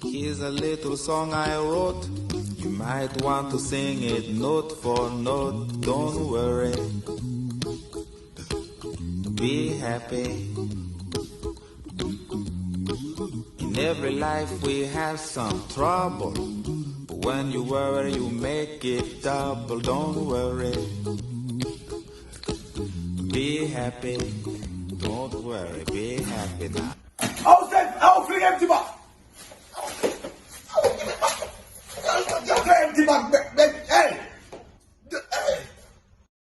Here's a little song I wrote. You might want to sing it note for note. Don't worry. Be happy. In every life we have some trouble. But when you worry, you make it double. Don't worry. Be happy. Don't worry. Be happy now. Empty bag.